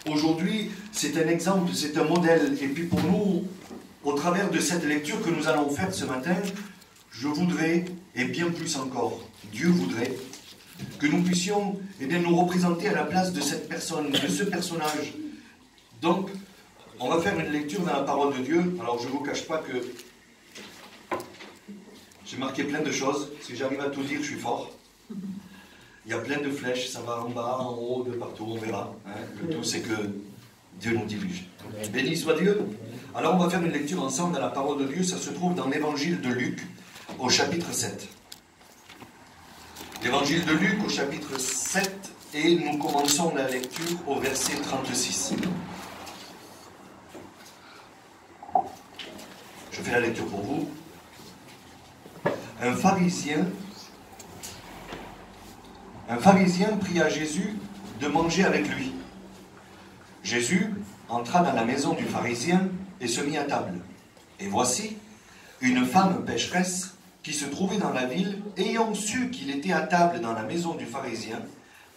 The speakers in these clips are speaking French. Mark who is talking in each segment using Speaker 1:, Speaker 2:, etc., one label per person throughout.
Speaker 1: aujourd'hui, c'est un exemple, c'est un modèle. Et puis pour nous, au travers de cette lecture que nous allons faire ce matin, je voudrais, et bien plus encore, Dieu voudrait, que nous puissions nous représenter à la place de cette personne, de ce personnage. Donc, on va faire une lecture dans la parole de Dieu. Alors, je ne vous cache pas que j'ai marqué plein de choses. Si j'arrive à tout dire, je suis fort. Il y a plein de flèches, ça va en bas, en haut, de partout, on verra. Hein. Le tout, c'est que Dieu nous dirige. Béni soit Dieu. Alors, on va faire une lecture ensemble dans la parole de Dieu. Ça se trouve dans l'évangile de Luc, au chapitre 7. L'évangile de Luc, au chapitre 7, et nous commençons la lecture au verset 36. Je fais la lecture pour vous. Un pharisien pria à Jésus de manger avec lui. Jésus entra dans la maison du pharisien et se mit à table. Et voici, une femme pécheresse qui se trouvait dans la ville, ayant su qu'il était à table dans la maison du pharisien,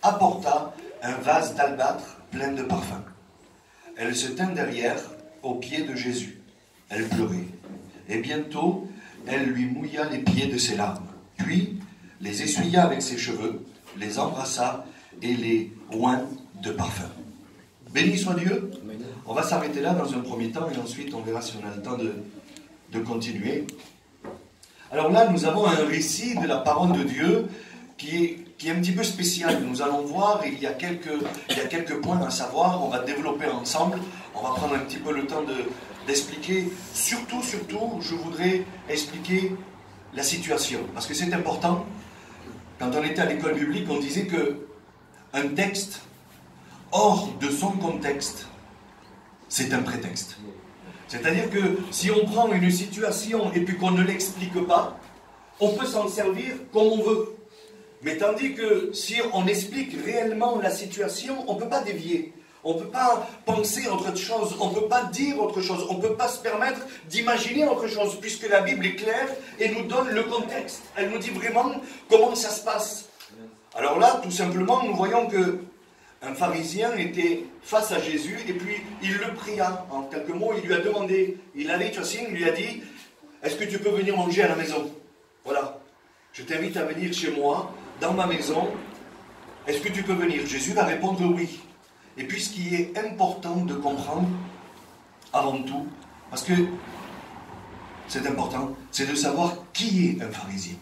Speaker 1: apporta un vase d'albâtre plein de parfums. Elle se tint derrière, aux pieds de Jésus. Elle pleurait. Et bientôt, elle lui mouilla les pieds de ses larmes. Puis, les essuya avec ses cheveux, les embrassa et les oint de parfum. Béni soit Dieu. On va s'arrêter là dans un premier temps et ensuite on verra si on a le temps de continuer. Alors là, nous avons un récit de la parole de Dieu qui est un petit peu spécial. Nous allons voir, il y a quelques points à savoir, on va développer ensemble, on va prendre un petit peu le temps d'expliquer. Surtout, je voudrais expliquer la situation, parce que c'est important. Quand on était à l'école biblique, on disait que un texte hors de son contexte, c'est un prétexte. C'est-à-dire que si on prend une situation et puis qu'on ne l'explique pas, on peut s'en servir comme on veut. Mais tandis que si on explique réellement la situation, on ne peut pas dévier. On ne peut pas penser autre chose, on ne peut pas dire autre chose, on ne peut pas se permettre d'imaginer autre chose, puisque la Bible est claire et nous donne le contexte. Elle nous dit vraiment comment ça se passe. Alors là, tout simplement, nous voyons que un pharisien était face à Jésus et puis il le pria. En quelques mots, il lui a demandé, il lui a dit, est-ce que tu peux venir manger à la maison? Voilà, je t'invite à venir chez moi, dans ma maison, est-ce que tu peux venir? Jésus va répondre oui. Et puis ce qui est important de comprendre, avant tout, parce que c'est important, c'est de savoir qui est un pharisien.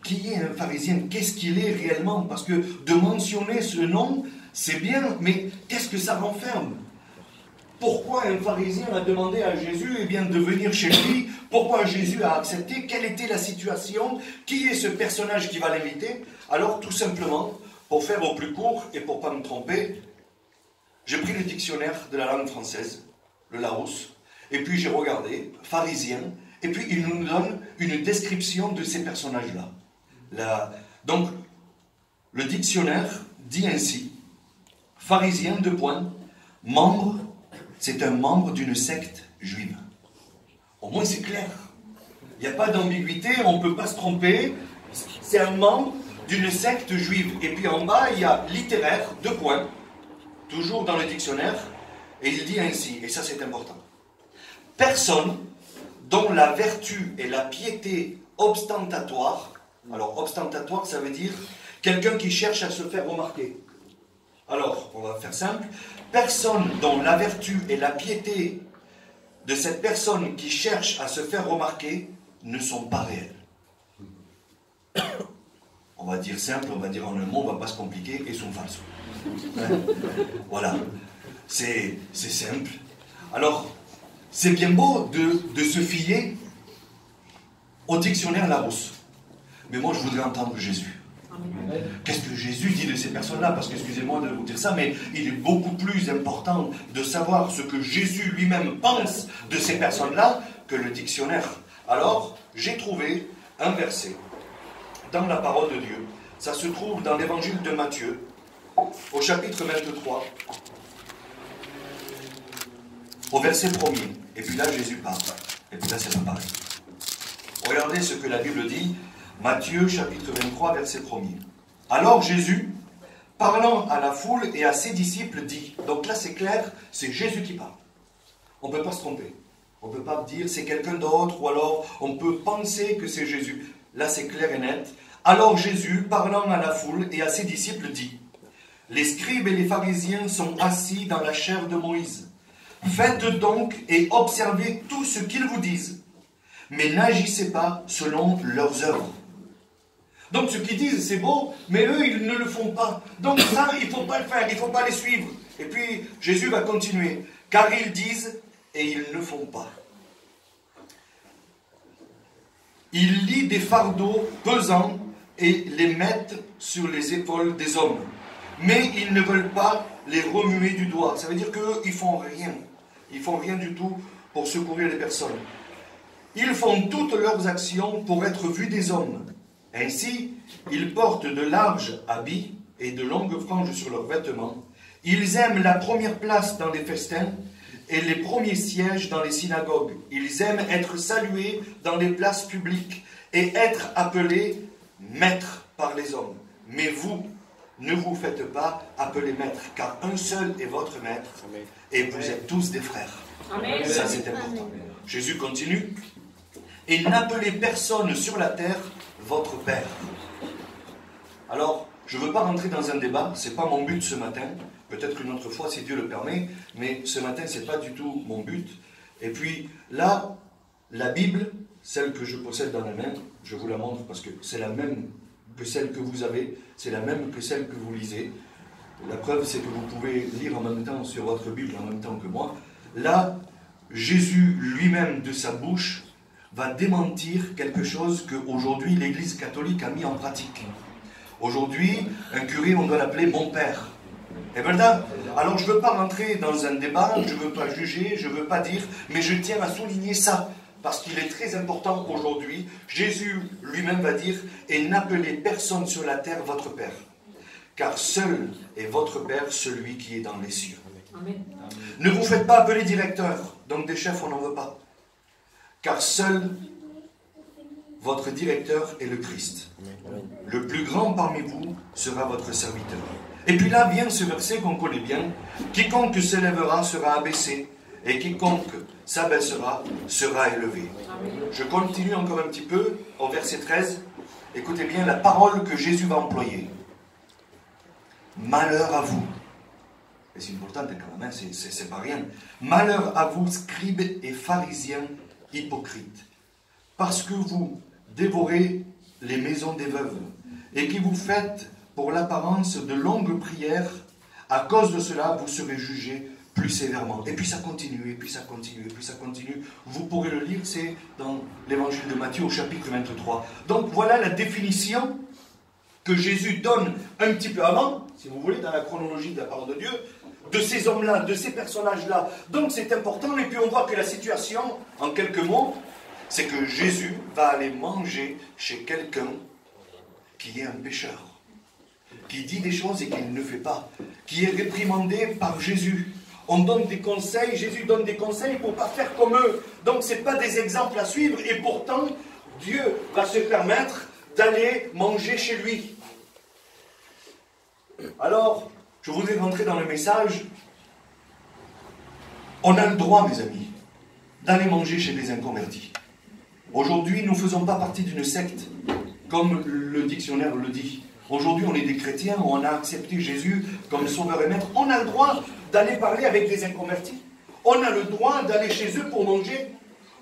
Speaker 1: Qui est un pharisien? Qu'est-ce qu'il est réellement? Parce que de mentionner ce nom, c'est bien, mais qu'est-ce que ça renferme? Pourquoi un pharisien a demandé à Jésus de venir chez lui? Pourquoi Jésus a accepté? Quelle était la situation? Qui est ce personnage qui va l'inviter? Alors, tout simplement, pour faire au plus court et pour ne pas me tromper, j'ai pris le dictionnaire de la langue française, le Larousse, et puis j'ai regardé, pharisien, et puis il nous donne une description de ces personnages-là. Donc, le dictionnaire dit ainsi, pharisien, membre, c'est un membre d'une secte juive. Au moins c'est clair. Il n'y a pas d'ambiguïté, on ne peut pas se tromper. C'est un membre d'une secte juive. Et puis en bas, il y a littéraire, toujours dans le dictionnaire, et il dit ainsi, et ça c'est important. Personne dont la vertu et la piété ostentatoire, alors ostentatoire ça veut dire quelqu'un qui cherche à se faire remarquer. Alors, on va faire simple, personne dont la vertu et la piété de cette personne qui cherche à se faire remarquer ne sont pas réelles. On va dire simple, on va dire en un mot, on ne va pas se compliquer, et sont falses. Voilà, c'est simple. Alors, c'est bien beau de se fier au dictionnaire Larousse. Mais moi, je voudrais entendre Jésus. Qu'est-ce que Jésus dit de ces personnes-là? Parce que, excusez-moi de vous dire ça, mais il est beaucoup plus important de savoir ce que Jésus lui-même pense de ces personnes-là que le dictionnaire. Alors, j'ai trouvé un verset dans la parole de Dieu. Ça se trouve dans l'évangile de Matthieu, au chapitre 23, au verset 1er. Et puis là, Jésus parle. Et puis là, c'est pas pareil. Regardez ce que la Bible dit. Matthieu, chapitre 23, verset 1er. Alors Jésus, parlant à la foule et à ses disciples, dit, donc là c'est clair, c'est Jésus qui parle. On ne peut pas se tromper. On ne peut pas dire c'est quelqu'un d'autre, ou alors on peut penser que c'est Jésus. Là c'est clair et net. Alors Jésus, parlant à la foule et à ses disciples, dit, les scribes et les pharisiens sont assis dans la chaire de Moïse. Faites donc et observez tout ce qu'ils vous disent, mais n'agissez pas selon leurs œuvres. Donc ce qu'ils disent, c'est beau, mais eux, ils ne le font pas. Donc ça, il ne faut pas le faire, il ne faut pas les suivre. Et puis, Jésus va continuer. Car ils disent et ils ne font pas. Ils lient des fardeaux pesants et les mettent sur les épaules des hommes. Mais ils ne veulent pas les remuer du doigt. Ça veut dire qu'eux, ils ne font rien. Ils ne font rien du tout pour secourir les personnes. Ils font toutes leurs actions pour être vus des hommes. Ainsi, ils portent de larges habits et de longues franges sur leurs vêtements. Ils aiment la première place dans les festins et les premiers sièges dans les synagogues. Ils aiment être salués dans les places publiques et être appelés maîtres par les hommes. Mais vous, ne vous faites pas appeler maître, car un seul est votre maître, et vous êtes tous des frères. Amen. Ça, c'est important. Jésus continue. Et n'appelez personne sur la terre votre Père. Alors, je ne veux pas rentrer dans un débat, ce n'est pas mon but ce matin. Peut-être une autre fois, si Dieu le permet, mais ce matin, ce n'est pas du tout mon but. Et puis, là, la Bible, celle que je possède dans la main, je vous la montre parce que c'est la même que celle que vous avez, c'est la même que celle que vous lisez. La preuve, c'est que vous pouvez lire en même temps sur votre Bible, en même temps que moi. Là, Jésus lui-même, de sa bouche, va démentir quelque chose qu'aujourd'hui l'Église catholique a mis en pratique. Aujourd'hui, un curé, on doit l'appeler mon père. Et verdad? Alors je ne veux pas rentrer dans un débat, je ne veux pas juger, je ne veux pas dire, mais je tiens à souligner ça, parce qu'il est très important aujourd'hui. Jésus lui-même va dire, et n'appelez personne sur la terre votre Père, car seul est votre Père, celui qui est dans les cieux. Amen. Ne vous faites pas appeler directeur, donc des chefs on n'en veut pas. Car seul votre directeur est le Christ. Le plus grand parmi vous sera votre serviteur. Et puis là vient ce verset qu'on connaît bien. Quiconque s'élèvera sera abaissé, et quiconque s'abaissera sera élevé. Je continue encore un petit peu au verset 13. Écoutez bien la parole que Jésus va employer. Malheur à vous. Et c'est important quand même, c'est pas rien. Malheur à vous, scribes et pharisiens hypocrites, parce que vous dévorez les maisons des veuves, et que vous faites pour l'apparence de longues prières. À cause de cela, vous serez jugés plus sévèrement. Et puis ça continue, et puis ça continue, et puis ça continue. Vous pourrez le lire, c'est dans l'évangile de Matthieu au chapitre 23. Donc voilà la définition que Jésus donne un petit peu avant, si vous voulez, dans la chronologie de la parole de Dieu, de ces hommes-là, de ces personnages-là. Donc c'est important, et puis on voit que la situation, en quelques mots, c'est que Jésus va aller manger chez quelqu'un qui est un pécheur, qui dit des choses et qu'il ne fait pas, qui est réprimandé par Jésus. On donne des conseils, Jésus donne des conseils pour ne pas faire comme eux. Donc ce n'est pas des exemples à suivre, et pourtant, Dieu va se permettre d'aller manger chez lui. Alors, je voudrais rentrer dans le message. On a le droit, mes amis, d'aller manger chez des inconvertis. Aujourd'hui, nous ne faisons pas partie d'une secte, comme le dictionnaire le dit. Aujourd'hui, on est des chrétiens, on a accepté Jésus comme sauveur et maître. On a le droit d'aller parler avec des inconvertis. On a le droit d'aller chez eux pour manger.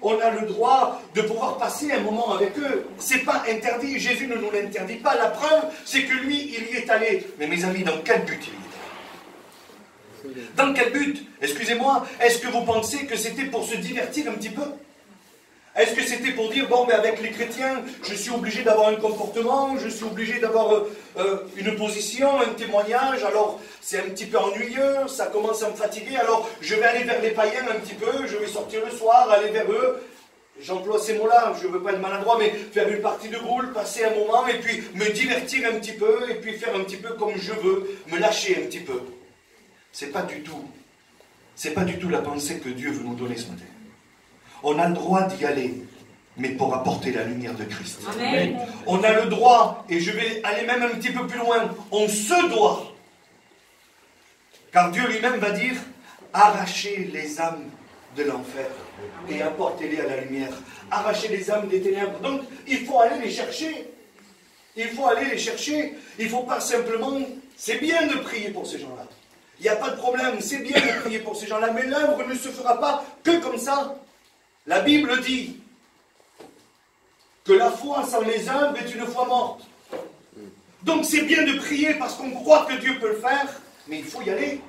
Speaker 1: On a le droit de pouvoir passer un moment avec eux. Ce n'est pas interdit, Jésus ne nous l'interdit pas. La preuve, c'est que lui, il y est allé. Mais mes amis, dans quel but il y est allé? Dans quel but? Excusez-moi, est-ce que vous pensez que c'était pour se divertir un petit peu? Est-ce que c'était pour dire, bon, mais avec les chrétiens, je suis obligé d'avoir un comportement, je suis obligé d'avoir une position, un témoignage, alors c'est un petit peu ennuyeux, ça commence à me fatiguer, alors je vais aller vers les païens un petit peu, je vais sortir le soir, aller vers eux, j'emploie ces mots-là, je ne veux pas être maladroit, mais faire une partie de boule, passer un moment, et puis me divertir un petit peu, et puis faire un petit peu comme je veux, me lâcher un petit peu. C'est pas du tout la pensée que Dieu veut nous donner ce matin. On a le droit d'y aller, mais pour apporter la lumière de Christ. Amen. On a le droit, et je vais aller même un petit peu plus loin, on se doit Car Dieu lui-même va dire, arrachez les âmes de l'enfer et apportez-les à la lumière. Arrachez les âmes des ténèbres. Donc, il faut aller les chercher. Il faut aller les chercher. Il ne faut pas simplement... C'est bien de prier pour ces gens-là. Il n'y a pas de problème. C'est bien de prier pour ces gens-là. Mais l'œuvre ne se fera pas que comme ça. La Bible dit que la foi sans les œuvres est une foi morte. Donc c'est bien de prier parce qu'on croit que Dieu peut le faire, mais il faut y aller.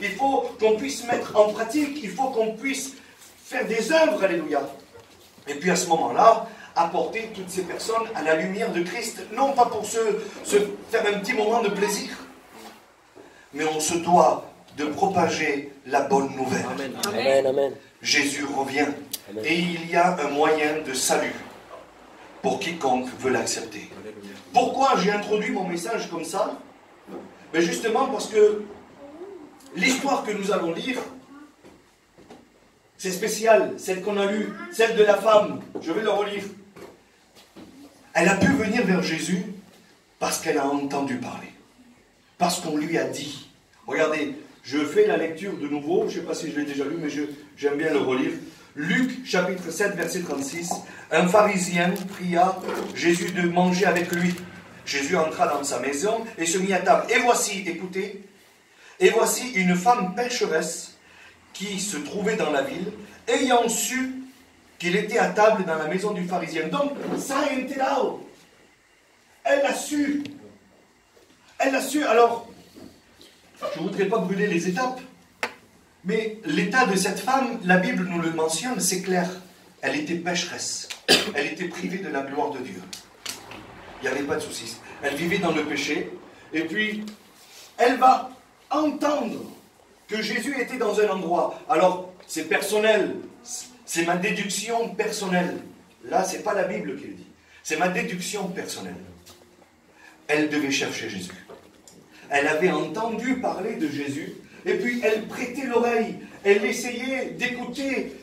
Speaker 1: Il faut qu'on puisse mettre en pratique, il faut qu'on puisse faire des œuvres, alléluia. Et puis à ce moment-là, apporter toutes ces personnes à la lumière de Christ, non pas pour se faire un petit moment de plaisir, mais on se doit de propager la bonne nouvelle.
Speaker 2: Amen. Amen. Amen.
Speaker 1: Jésus revient.
Speaker 2: Amen.
Speaker 1: Et il y a un moyen de salut pour quiconque veut l'accepter. Pourquoi j'ai introduit mon message comme ça? Ben justement parce que l'histoire que nous allons lire, c'est spécial, celle qu'on a lue, celle de la femme. Je vais le relire. Elle a pu venir vers Jésus parce qu'elle a entendu parler. Parce qu'on lui a dit. Regardez, je fais la lecture de nouveau, je ne sais pas si je l'ai déjà lu, mais j'aime bien le relire. Luc, chapitre 7, verset 36. Un pharisien pria Jésus de manger avec lui. Jésus entra dans sa maison et se mit à table. Et voici, écoutez, et voici une femme pécheresse qui se trouvait dans la ville, ayant su qu'il était à table dans la maison du pharisien. Donc, ça a été là. Elle l'a su. Elle l'a su. Alors, je ne voudrais pas brûler les étapes, mais l'état de cette femme, la Bible nous le mentionne, c'est clair. Elle était pécheresse. Elle était privée de la gloire de Dieu. Il n'y avait pas de soucis. Elle vivait dans le péché. Et puis, elle va entendre que Jésus était dans un endroit. Alors, c'est personnel. C'est ma déduction personnelle. Là, ce n'est pas la Bible qui le dit. C'est ma déduction personnelle. Elle devait chercher Jésus. Elle avait entendu parler de Jésus. Et puis, elle prêtait l'oreille. Elle essayait d'écouter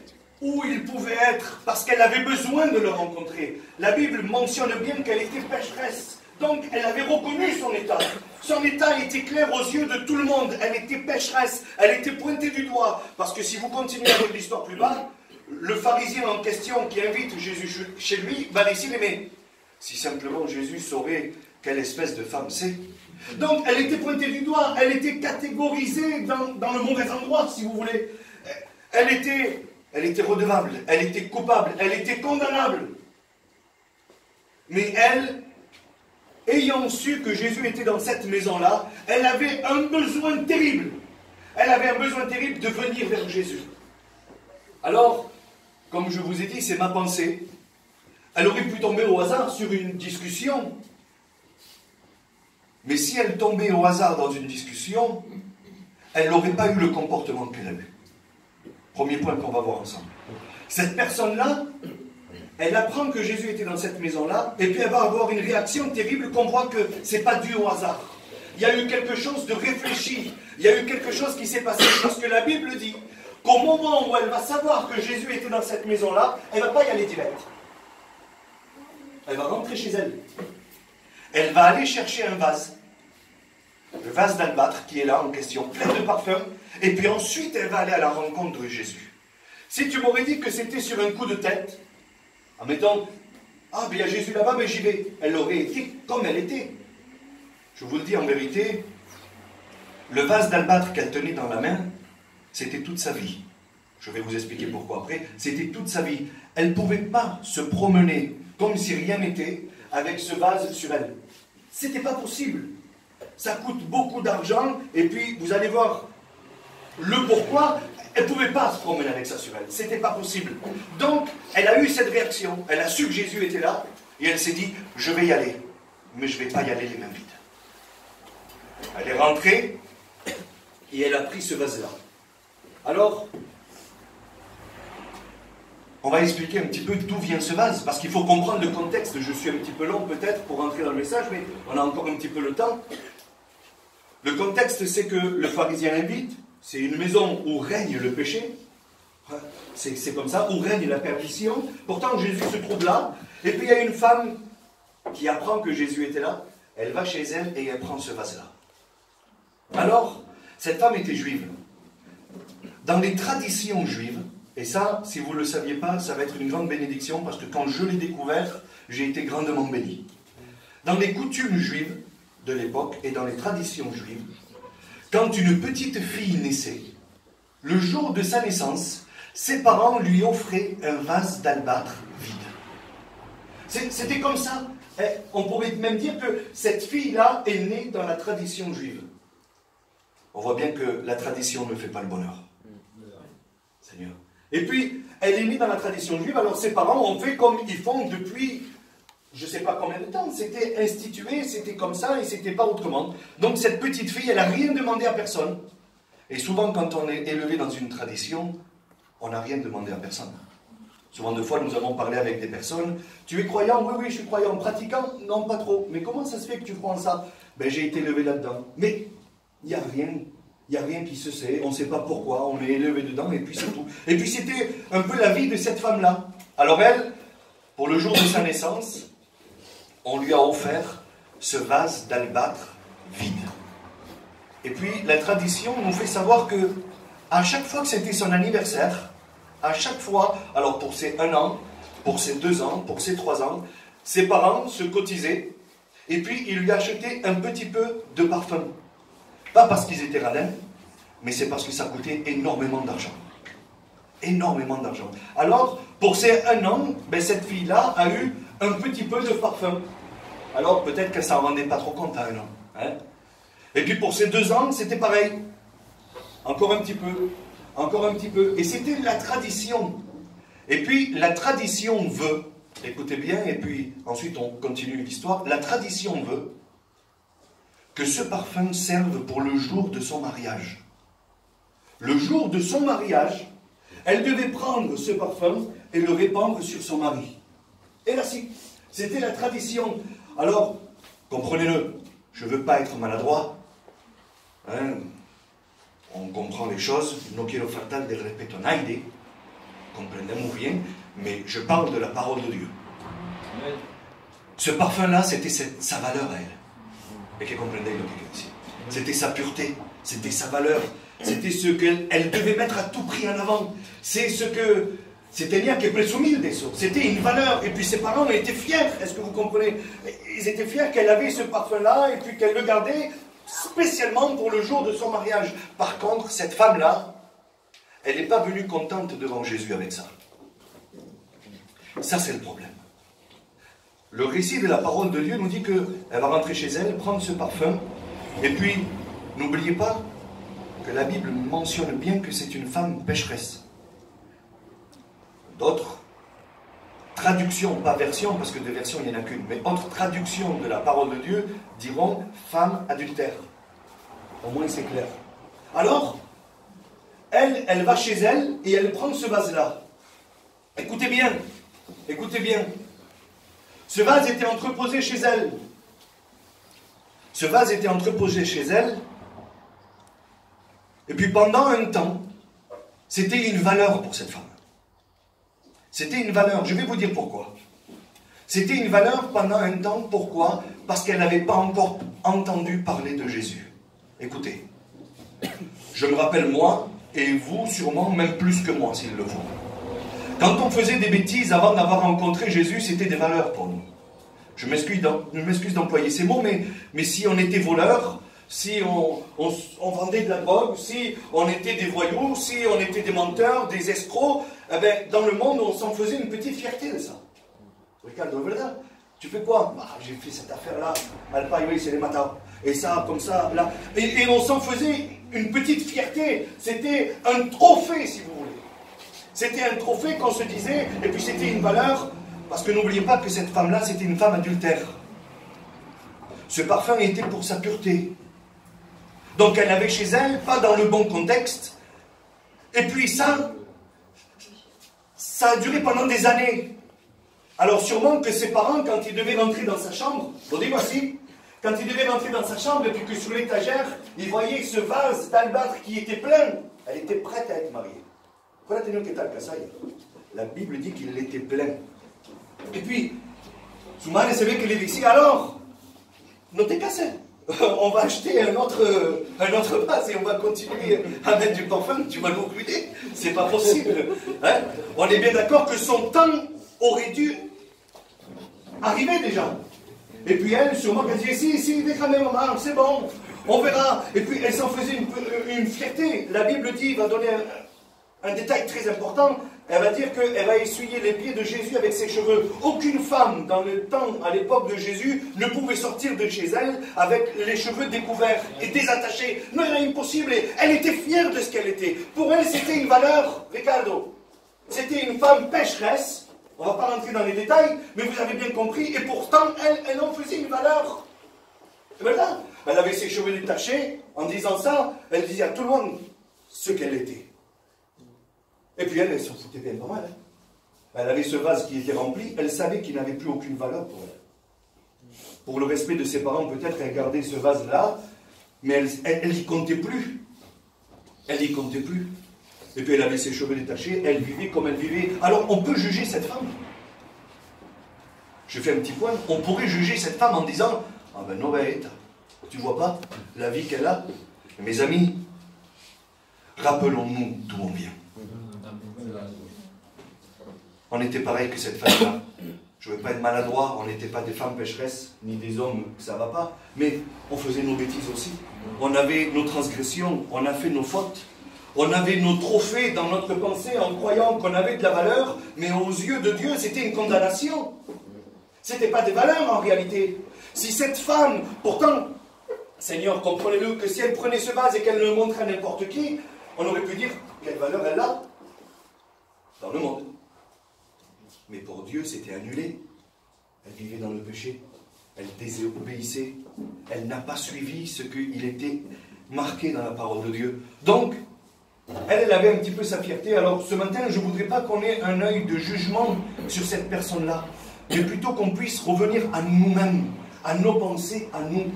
Speaker 1: où il pouvait être, parce qu'elle avait besoin de le rencontrer. La Bible mentionne bien qu'elle était pécheresse. Donc, elle avait reconnu son état. Son état était clair aux yeux de tout le monde. Elle était pécheresse. Elle était pointée du doigt. Parce que si vous continuez avec l'histoire plus bas, le pharisien en question qui invite Jésus chez lui va décider, mais si simplement Jésus saurait quelle espèce de femme c'est. Donc, elle était pointée du doigt. Elle était catégorisée dans le mauvais endroit, si vous voulez. Elle était redevable, elle était coupable, elle était condamnable. Mais elle, ayant su que Jésus était dans cette maison-là, elle avait un besoin terrible. Elle avait un besoin terrible de venir vers Jésus. Alors, comme je vous ai dit, c'est ma pensée. Elle aurait pu tomber au hasard sur une discussion. Mais si elle tombait au hasard dans une discussion, elle n'aurait pas eu le comportement qu'elle a eu. Premier point qu'on va voir ensemble. Cette personne-là, elle apprend que Jésus était dans cette maison-là, et puis elle va avoir une réaction terrible qu'on voit que ce n'est pas dû au hasard. Il y a eu quelque chose de réfléchi, il y a eu quelque chose qui s'est passé, parce que la Bible dit qu'au moment où elle va savoir que Jésus était dans cette maison-là, elle ne va pas y aller direct. Elle va rentrer chez elle. Elle va aller chercher un vase. Le vase d'albâtre qui est là en question, plein de parfums. Et puis ensuite, elle va aller à la rencontre de Jésus. Si tu m'aurais dit que c'était sur un coup de tête, en mettant « Ah, mais il y a Jésus là-bas, mais j'y vais », elle aurait été comme elle était. Je vous le dis en vérité, le vase d'albâtre qu'elle tenait dans la main, c'était toute sa vie. Je vais vous expliquer pourquoi après. C'était toute sa vie. Elle ne pouvait pas se promener comme si rien n'était avec ce vase sur elle. C'était pas possible. Ça coûte beaucoup d'argent, et puis vous allez voir le pourquoi. Elle ne pouvait pas se promener avec ça sur elle. C'était pas possible. Donc, elle a eu cette réaction. Elle a su que Jésus était là, et elle s'est dit, je vais y aller, mais je ne vais pas y aller les mains vides. Elle est rentrée, et elle a pris ce vase-là. Alors, on va expliquer un petit peu d'où vient ce vase, parce qu'il faut comprendre le contexte. Je suis un petit peu long peut-être pour rentrer dans le message, mais on a encore un petit peu le temps. Le contexte, c'est que le pharisien invite, c'est une maison où règne le péché, c'est comme ça, où règne la perdition. Pourtant, Jésus se trouve là, et puis il y a une femme qui apprend que Jésus était là, elle va chez elle et elle prend ce vase-là. Alors, Cette femme était juive. Dans les traditions juives, et ça, si vous ne le saviez pas, ça va être une grande bénédiction, parce que quand je l'ai découvert, j'ai été grandement béni. Dans les coutumes juives de l'époque et dans les traditions juives, quand une petite fille naissait, le jour de sa naissance, ses parents lui offraient un vase d'albâtre vide. C'était comme ça. On pourrait même dire que cette fille-là est née dans la tradition juive. On voit bien que la tradition ne fait pas le bonheur. Seigneur. Et puis, elle est née dans la tradition juive, alors ses parents ont fait comme ils font depuis, je ne sais pas combien de temps. C'était institué, c'était comme ça, et c'était pas autrement. Donc cette petite fille, elle n'a rien demandé à personne. Et souvent, quand on est élevé dans une tradition, on n'a rien demandé à personne. Souvent de fois, nous avons parlé avec des personnes. Tu es croyant? Oui, oui, je suis croyant. Pratiquant? Non, pas trop. Mais comment ça se fait que tu crois en ça? Ben, j'ai été élevé là-dedans. Mais il n'y a rien. Il n'y a rien qui se sait. On ne sait pas pourquoi. On est élevé dedans et puis c'est tout. Et puis c'était un peu la vie de cette femme-là. Alors elle, pour le jour de sa naissance, on lui a offert ce vase d'albâtre vide. Et puis la tradition nous fait savoir que à chaque fois que c'était son anniversaire, à chaque fois, alors pour ses 1 an, pour ses 2 ans, pour ses 3 ans, ses parents se cotisaient et puis ils lui achetaient un petit peu de parfum. Pas parce qu'ils étaient radins, mais c'est parce que ça coûtait énormément d'argent. Énormément d'argent. Alors, pour ces 1 an, ben, cette fille-là a eu un petit peu de parfum. Alors, peut-être qu'elle ne s'en rendait pas trop compte à 1 an. Hein? Et puis pour ces 2 ans, c'était pareil. Encore un petit peu. Encore un petit peu. Et c'était la tradition. Et puis, la tradition veut, écoutez bien, et puis ensuite on continue l'histoire, la tradition veut que ce parfum serve pour le jour de son mariage. Le jour de son mariage, elle devait prendre ce parfum et le répandre sur son mari. Et là, c'était la tradition. Alors, comprenez-le, je ne veux pas être maladroit. Hein, on comprend les choses. No quiero faltar de respeto a nadie. Comprenez-moi bien, mais je parle de la parole de Dieu. Ce parfum-là, c'était sa valeur à elle. Et que comprenez lo que ici. C'était sa pureté, c'était sa valeur, c'était ce qu'elle devait mettre à tout prix en avant. C'est ce que... C'était rien que presumir de ça. C'était une valeur. Et puis ses parents étaient fiers. Est-ce que vous comprenez? Ils étaient fiers qu'elle avait ce parfum-là et puis qu'elle le gardait spécialement pour le jour de son mariage. Par contre, cette femme-là, elle n'est pas venue contente devant Jésus avec ça. Ça, c'est le problème. Le récit de la parole de Dieu nous dit qu'elle va rentrer chez elle, prendre ce parfum, et puis, n'oubliez pas que la Bible mentionne bien que c'est une femme pécheresse. D'autres traductions, pas versions, parce que de versions il n'y en a qu'une, mais autres traductions de la parole de Dieu diront femme adultère. Au moins c'est clair. Alors, elle va chez elle et elle prend ce vase-là. Écoutez bien, écoutez bien. Ce vase était entreposé chez elle. Ce vase était entreposé chez elle. Et puis pendant un temps, c'était une valeur pour cette femme. C'était une valeur. Je vais vous dire pourquoi. C'était une valeur pendant un temps. Pourquoi? Parce qu'elle n'avait pas encore entendu parler de Jésus. Écoutez. Je me rappelle moi, et vous sûrement même plus que moi s'il le faut. Quand on faisait des bêtises avant d'avoir rencontré Jésus, c'était des valeurs pour nous. Je m'excuse d'employer ces mots, mais si on était voleur, si on vendait de la drogue, si on était des voyous, si on était des menteurs, des escrocs, eh ben, dans le monde, on s'en faisait une petite fierté de ça. Ricardo, voilà, tu fais quoi? Bah, j'ai fait cette affaire-là, al paio c'est les matins, et ça, comme ça, là. Et on s'en faisait une petite fierté. C'était un trophée, si vous voulez. C'était un trophée qu'on se disait, et puis c'était une valeur, parce que n'oubliez pas que cette femme-là, c'était une femme adultère. Ce parfum était pour sa pureté. Donc elle l'avait chez elle, pas dans le bon contexte. Et puis ça a duré pendant des années. Alors sûrement que ses parents, quand ils devaient rentrer dans sa chambre, vous dites voici, quand ils devaient rentrer dans sa chambre, et puis que sur l'étagère, ils voyaient ce vase d'albâtre qui était plein, elle était prête à être mariée. La Bible dit qu'il était plein. Et puis, su madre se ve que le decía, alors, no te cases,
Speaker 2: on va acheter un autre vase et on va continuer à mettre du parfum, tu vas nous ruiner. C'est pas possible. Hein? On est bien d'accord que son temps aurait dû arriver déjà. Et puis elle, sûrement, elle disait, si, décramez maman, c'est bon, on verra. Et puis elle s'en faisait une fierté. La Bible dit, va donner un détail très important, elle va dire qu'elle va essuyer les pieds de Jésus avec ses cheveux. Aucune femme, dans le temps, à l'époque de Jésus, ne pouvait sortir de chez elle avec les cheveux découverts et désattachés. Non, era impossible. Elle était fière de ce qu'elle était. Pour elle, c'était une valeur, Ricardo. C'était une femme pécheresse. On ne va pas rentrer dans les détails, mais vous avez bien compris. Et pourtant, elle en faisait une valeur. Et voilà. Elle avait ses cheveux détachés. En disant ça, elle disait à tout le monde ce qu'elle était. Et puis elle s'en foutait bien pas mal. Hein. Elle avait ce vase qui était rempli, elle savait qu'il n'avait plus aucune valeur pour elle. Pour le respect de ses parents, peut-être, elle gardait ce vase-là, mais elle n'y comptait plus. Elle n'y comptait plus. Et puis elle avait ses cheveux détachés, elle vivait comme elle vivait. Alors on peut juger cette femme. Je fais un petit point. On pourrait juger cette femme en disant, ah ben non, ben, tu vois pas la vie qu'elle a. Mes amis, rappelons-nous d'où on vient. On était pareil que cette femme-là. Je ne veux pas être maladroit, on n'était pas des femmes pécheresses, ni des hommes que ça ne va pas, mais on faisait nos bêtises aussi. On avait nos transgressions, on a fait nos fautes. On avait nos trophées dans notre pensée en croyant qu'on avait de la valeur, mais aux yeux de Dieu, c'était une condamnation. Ce n'était pas des valeurs en réalité. Si cette femme, pourtant, Seigneur, comprenez-le, que si elle prenait ce vase et qu'elle le montrait à n'importe qui, on aurait pu dire quelle valeur elle a dans le monde. Mais pour Dieu, c'était annulé. Elle vivait dans le péché. Elle désobéissait. Elle n'a pas suivi ce qu'il était marqué dans la parole de Dieu. Donc, elle avait un petit peu sa fierté. Alors, ce matin, je ne voudrais pas qu'on ait un œil de jugement sur cette personne-là, mais plutôt qu'on puisse revenir à nous-mêmes, à nos pensées, à nous.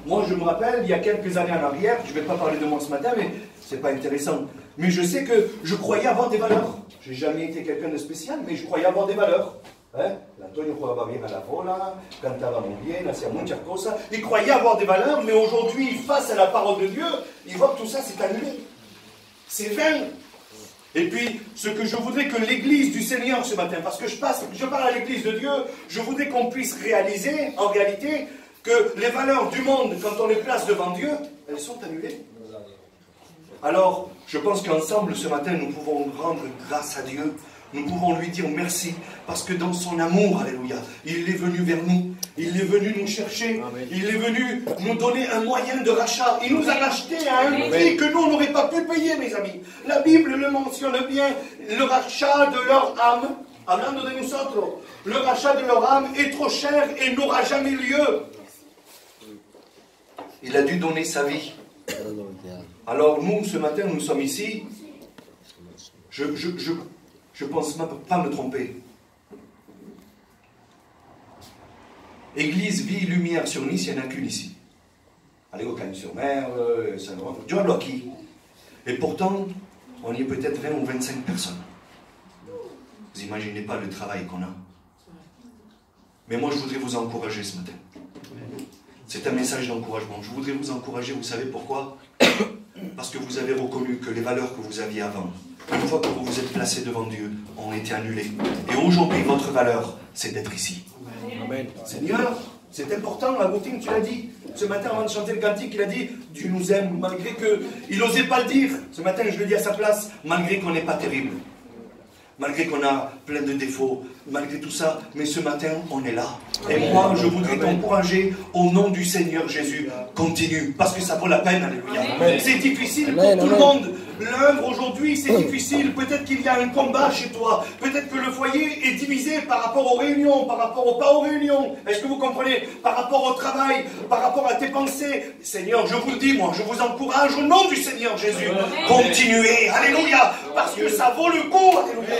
Speaker 2: Moi, je me rappelle, il y a quelques années en arrière, je ne vais pas parler de moi ce matin, mais ce n'est pas intéressant. Mais je sais que je croyais avoir des valeurs. Je n'ai jamais été quelqu'un de spécial, mais je croyais avoir des valeurs. Hein? L'Antonio jugaba bien à la bola, cantaba muy bien, hacía muchas cosas. Il croyait avoir des valeurs, mais aujourd'hui, face à la parole de Dieu, il voit que tout ça c'est annulé. C'est vain. Et puis, ce que je voudrais que l'Église du Seigneur ce matin, parce que je parle à l'Église de Dieu, je voudrais qu'on puisse réaliser, en réalité, que les valeurs du monde, quand on les place devant Dieu, elles sont annulées. Alors, je pense qu'ensemble, ce matin, nous pouvons rendre grâce à Dieu. Nous pouvons lui dire merci, parce que dans son amour, alléluia, il est venu vers nous, il est venu nous chercher, Amen. Il est venu nous donner un moyen de rachat. Il nous a racheté à un prix que nous, on n'aurait pas pu payer, mes amis. La Bible le mentionne bien, le rachat de leur âme, hablando de nosotros, le rachat de leur âme est trop cher et n'aura jamais lieu. Il a dû donner sa vie. Alors nous, ce matin, nous sommes ici. Je ne pense pas me tromper. Église, vie, lumière sur Nice, il n'y en a qu'une ici. Allez au Cannes-sur-Mer, Saint-Laurent, Dieu a qui. Et pourtant, on y est peut-être 20 ou 25 personnes. Vous n'imaginez pas le travail qu'on a. Mais moi, je voudrais vous encourager ce matin. C'est un message d'encouragement. Je voudrais vous encourager, vous savez pourquoi? Parce que vous avez reconnu que les valeurs que vous aviez avant, une fois que vous vous êtes placé devant Dieu, ont été annulées. Et aujourd'hui, votre valeur, c'est d'être ici. Amen. Seigneur, c'est important, Agustin, tu l'as dit. Ce matin, avant de chanter le cantique, il a dit, Dieu nous aime, malgré qu'il n'osait pas le dire. Ce matin, je le dis à sa place, malgré qu'on n'est pas terrible. Malgré qu'on a plein de défauts, malgré tout ça, mais ce matin, on est là. Et moi, je voudrais t'encourager au nom du Seigneur Jésus. Continue, parce que ça vaut la peine, alléluia. C'est difficile pour tout le monde. L'œuvre aujourd'hui, c'est difficile. Peut-être qu'il y a un combat chez toi. Peut-être que le foyer est divisé par rapport aux réunions, par rapport aux pas aux réunions. Est-ce que vous comprenez? Par rapport au travail, par rapport à tes pensées. Seigneur, je vous le dis, moi, je vous encourage au nom du Seigneur Jésus. Continuez, alléluia, parce que ça vaut le coup, alléluia.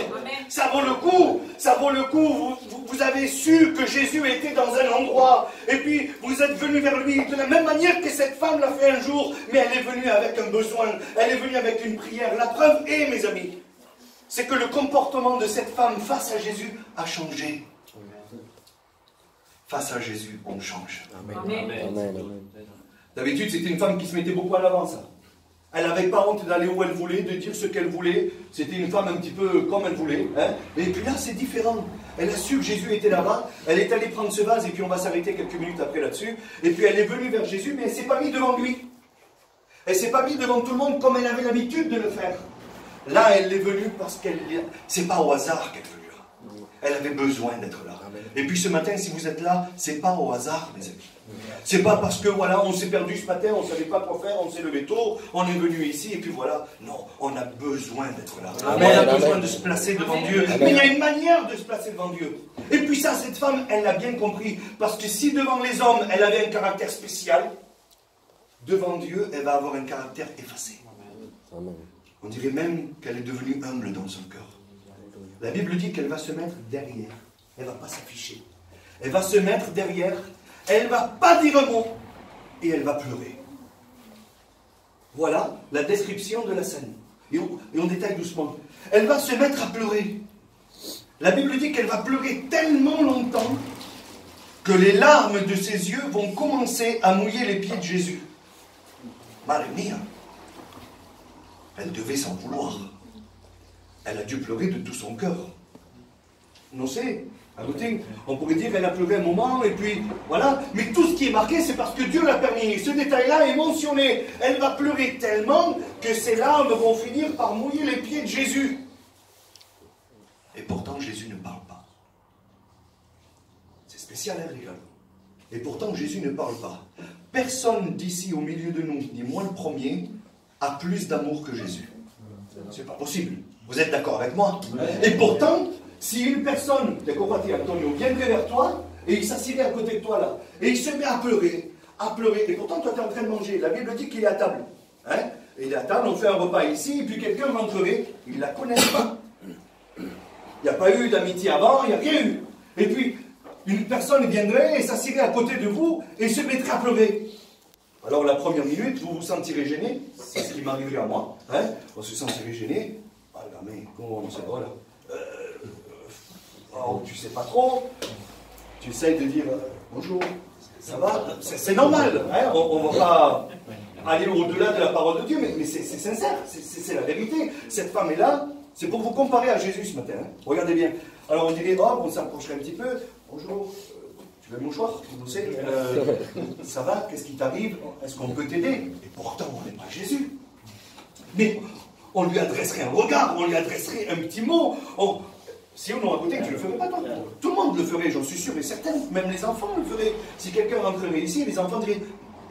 Speaker 2: Ça vaut le coup, ça vaut le coup. Vous avez su que Jésus était dans un endroit, et puis vous êtes venu vers lui de la même manière que cette femme l'a fait un jour, mais elle est venue avec un besoin, elle est venue avec une prière. La preuve est, mes amis, c'est que le comportement de cette femme face à Jésus a changé. Face à Jésus, on change. Amen. Amen. Amen. D'habitude, c'était une femme qui se mettait beaucoup à l'avant, ça. Elle n'avait pas honte d'aller où elle voulait, de dire ce qu'elle voulait. C'était une femme un petit peu comme elle voulait. Hein. Et puis là, c'est différent. Elle a su que Jésus était là-bas. Elle est allée prendre ce vase, et puis on va s'arrêter quelques minutes après là-dessus. Et puis elle est venue vers Jésus, mais elle ne s'est pas mise devant lui. Elle ne s'est pas mise devant tout le monde comme elle avait l'habitude de le faire. Là, elle est venue parce qu'elle... C'est pas au hasard qu'elle est venue là. Elle avait besoin d'être là. Et puis ce matin, si vous êtes là, c'est pas au hasard, mes amis. C'est pas parce que voilà, on s'est perdu ce matin, on ne savait pas quoi faire, on s'est levé tôt, on est venu ici, et puis voilà. Non, on a besoin d'être là.
Speaker 3: Amen,
Speaker 2: on a besoin de se placer devant Dieu.
Speaker 3: Amen.
Speaker 2: Mais il y a une manière de se placer devant Dieu. Et puis ça, cette femme, elle l'a bien compris. Parce que si devant les hommes, elle avait un caractère spécial, devant Dieu, elle va avoir un caractère effacé.
Speaker 3: Amen.
Speaker 2: On dirait même qu'elle est devenue humble dans son cœur. La Bible dit qu'elle va se mettre derrière. Elle ne va pas s'afficher. Elle va se mettre derrière. Elle ne va pas dire un mot. Et elle va pleurer. Voilà la description de la scène. Et on détaille doucement. Elle va se mettre à pleurer. La Bible dit qu'elle va pleurer tellement longtemps que les larmes de ses yeux vont commencer à mouiller les pieds de Jésus. Madre mia. Elle devait s'en vouloir. Elle a dû pleurer de tout son cœur. Non, c'est, à côté, on pourrait dire qu'elle a pleuré un moment, et puis, voilà. Mais tout ce qui est marqué, c'est parce que Dieu l'a permis. Ce détail-là est mentionné. Elle va pleurer tellement que ses larmes vont finir par mouiller les pieds de Jésus. Et pourtant, Jésus ne parle pas. C'est spécial, hein, les gars. Et pourtant, Jésus ne parle pas. Personne d'ici, au milieu de nous, ni moi le premier, a plus d'amour que Jésus. C'est pas possible. Vous êtes d'accord avec moi? Et pourtant, si une personne, t'es compris, Antonio, viendrait vers toi, et il s'assiedait à côté de toi là, et il se met à pleurer, et pourtant toi tu es en train de manger, la Bible dit qu'il est à table. Hein? Il est à table, on fait un repas ici, et puis quelqu'un rentrerait, il ne la connaît pas. Il n'y a pas eu d'amitié avant, il n'y a rien eu. Et puis, une personne viendrait et s'assiedrait à côté de vous, et se mettrait à pleurer. Alors la première minute, vous vous sentirez gêné, c'est ce qui m'arriverait à moi, hein? On se sentirait gêné. Ah là, mais comment on se voit là? Oh, tu sais pas trop, tu essayes de dire bonjour, ça va, c'est normal, hein? On ne va pas aller au-delà de la parole de Dieu, mais c'est sincère, c'est la vérité. Cette femme est là, c'est pour vous comparer à Jésus ce matin, hein? Regardez bien. Alors on dirait, oh, on s'approcherait un petit peu, bonjour, tu veux le mouchoir, vous savez, ça va, qu'est-ce qui t'arrive, est-ce qu'on peut t'aider? Et pourtant on n'est pas Jésus. Mais on lui adresserait un regard, on lui adresserait un petit mot. Si on à côté, tu ne le ferais pas, toi. Tout le monde le ferait, j'en suis sûr et certain. Même les enfants le feraient. Si quelqu'un rentrerait ici, les enfants diraient,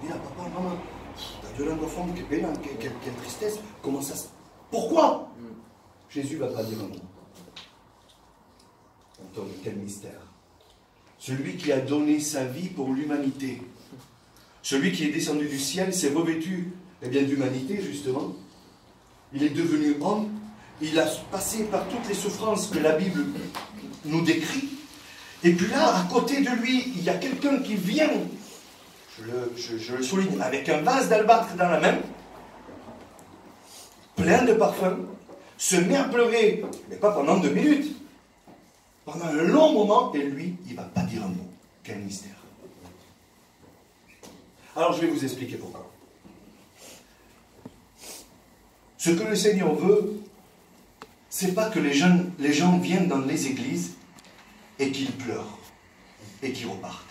Speaker 2: mais là, papa, maman, t'as de l'enfant, quelle tristesse. Comment ça se... Pourquoi Jésus ne va pas dire un mot. Antoine, quel mystère. Celui qui a donné sa vie pour l'humanité. Celui qui est descendu du ciel s'est revêtu, eh bien, d'humanité, justement. Il est devenu homme. Il a passé par toutes les souffrances que la Bible nous décrit. Et puis là, à côté de lui, il y a quelqu'un qui vient, je le souligne, avec un vase d'albâtre dans la main, plein de parfums, se met à pleurer, mais pas pendant 2 minutes, pendant un long moment, et lui, il ne va pas dire un mot. Quel mystère. Alors, je vais vous expliquer pourquoi. Ce que le Seigneur veut, c'est pas que les gens viennent dans les églises et qu'ils pleurent et qu'ils repartent.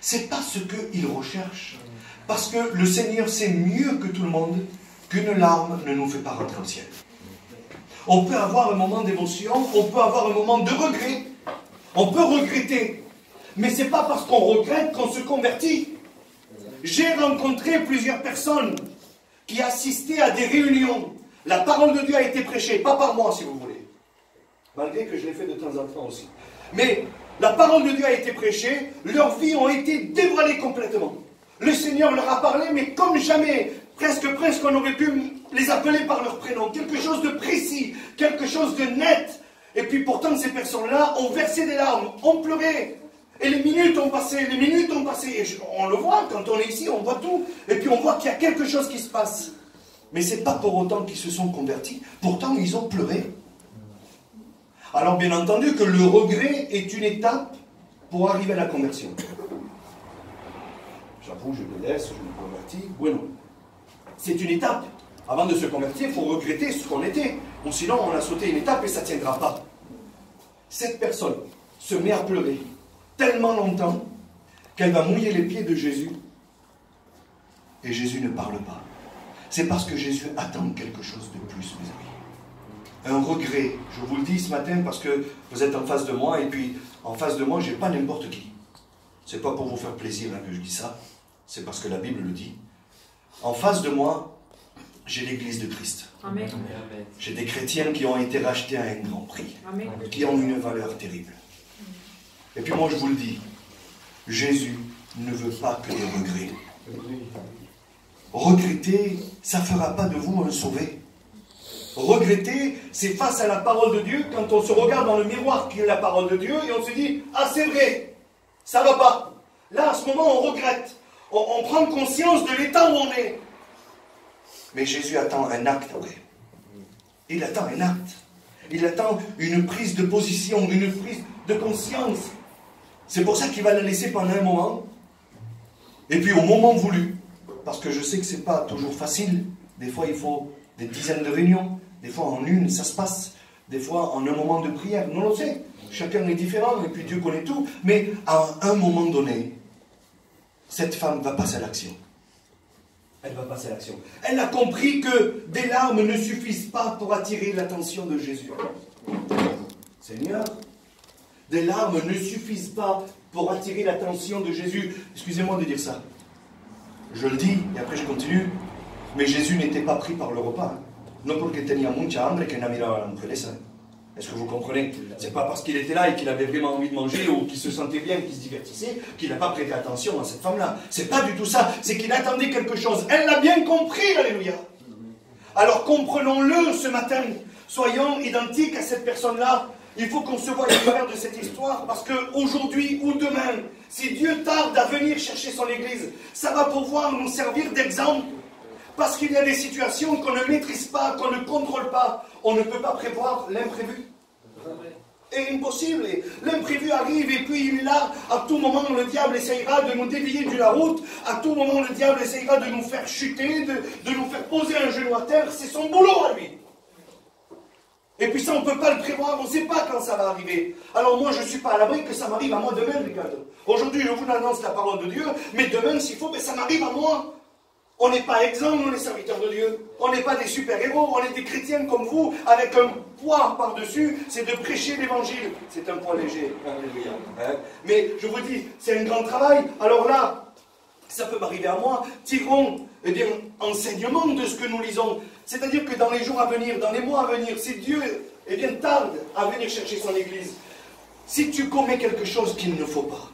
Speaker 2: C'est pas ce qu'ils recherchent. Parce que le Seigneur sait mieux que tout le monde qu'une larme ne nous fait pas rentrer au ciel. On peut avoir un moment d'émotion, on peut avoir un moment de regret, on peut regretter. Mais c'est pas parce qu'on regrette qu'on se convertit. J'ai rencontré plusieurs personnes qui assistaient à des réunions. La parole de Dieu a été prêchée, pas par moi si vous voulez. Malgré que je l'ai fait de temps en temps aussi. Mais la parole de Dieu a été prêchée, leurs vies ont été dévoilées complètement. Le Seigneur leur a parlé, mais comme jamais, presque qu'on aurait pu les appeler par leur prénom. Quelque chose de précis, quelque chose de net. Et puis pourtant ces personnes-là ont versé des larmes, ont pleuré. Et les minutes ont passé, Et on le voit, quand on est ici, on voit tout. Et puis on voit qu'il y a quelque chose qui se passe. Mais ce n'est pas pour autant qu'ils se sont convertis. Pourtant, ils ont pleuré. Alors, bien entendu, que le regret est une étape pour arriver à la conversion. j'avoue, je le laisse, je me convertis. Bueno. C'est une étape. Avant de se convertir, il faut regretter ce qu'on était. Ou sinon, on a sauté une étape et ça ne tiendra pas. Cette personne se met à pleurer tellement longtemps qu'elle va mouiller les pieds de Jésus. Et Jésus ne parle pas. C'est parce que Jésus attend quelque chose de plus, mes amis. Un regret. Je vous le dis ce matin parce que vous êtes en face de moi et puis en face de moi, je n'ai pas n'importe qui. C'est pas pour vous faire plaisir hein, que je dis ça. C'est parce que la Bible le dit. En face de moi, j'ai l'Église de Christ.
Speaker 3: Amen.
Speaker 2: J'ai des chrétiens qui ont été rachetés à un grand prix,
Speaker 3: Amen.
Speaker 2: qui ont une valeur terrible. Et puis moi je vous le dis, Jésus ne veut pas que des regrets. Regretter, ça ne fera pas de vous un sauvé. Regretter, c'est face à la parole de Dieu, quand on se regarde dans le miroir qui est la parole de Dieu, et on se dit, ah c'est vrai, ça ne va pas. Là, à ce moment, on regrette. On prend conscience de l'état où on est. Mais Jésus attend un acte après. Il attend un acte. Il attend une prise de position, une prise de conscience. C'est pour ça qu'il va la laisser pendant un moment. Et puis au moment voulu, parce que je sais que ce n'est pas toujours facile. Des fois, il faut des dizaines de réunions. Des fois, en une, ça se passe. Des fois, en un moment de prière. Non, on le sait. Chacun est différent et puis Dieu connaît tout. Mais à un moment donné, cette femme va passer à l'action. Elle va passer à l'action. Elle a compris que des larmes ne suffisent pas pour attirer l'attention de Jésus. Seigneur, des larmes ne suffisent pas pour attirer l'attention de Jésus. Excusez-moi de dire ça. Je le dis, et après je continue. Mais Jésus n'était pas pris par le repas. Non porque tenía mucha hambre que no miraba a la mujeresa. Est-ce que vous comprenez? C'est pas parce qu'il était là et qu'il avait vraiment envie de manger ou qu'il se sentait bien, qu'il se divertissait, qu'il n'a pas prêté attention à cette femme-là. C'est pas du tout ça. C'est qu'il attendait quelque chose. Elle l'a bien compris, alléluia. Alors comprenons-le ce matin. Soyons identiques à cette personne-là. Il faut qu'on se voie au travers de cette histoire parce qu'aujourd'hui ou demain, si Dieu tarde à venir chercher son Église, ça va pouvoir nous servir d'exemple. Parce qu'il y a des situations qu'on ne maîtrise pas, qu'on ne contrôle pas. On ne peut pas prévoir l'imprévu. Et impossible. L'imprévu arrive et puis il est là. À tout moment, le diable essayera de nous dévier de la route. À tout moment, le diable essayera de nous faire chuter, de nous faire poser un genou à terre. C'est son boulot à lui. Et puis ça, on ne peut pas le prévoir. On ne sait pas quand ça va arriver. Alors moi, je ne suis pas à l'abri que ça m'arrive à moi demain, Ricardo. Aujourd'hui, je vous annonce la parole de Dieu. Mais demain, s'il faut, ça m'arrive à moi. On n'est pas exempts, nous, les serviteurs de Dieu. On n'est pas des super-héros, on est des chrétiens comme vous, avec un poids par-dessus, c'est de prêcher l'évangile. C'est un poids léger, alléluia. Mais je vous dis, c'est un grand travail. Alors là, ça peut m'arriver à moi. Tirons, enseignement de ce que nous lisons. C'est-à-dire que dans les jours à venir, dans les mois à venir, si Dieu, tarde à venir chercher son Église, si tu commets quelque chose qu'il ne faut pas,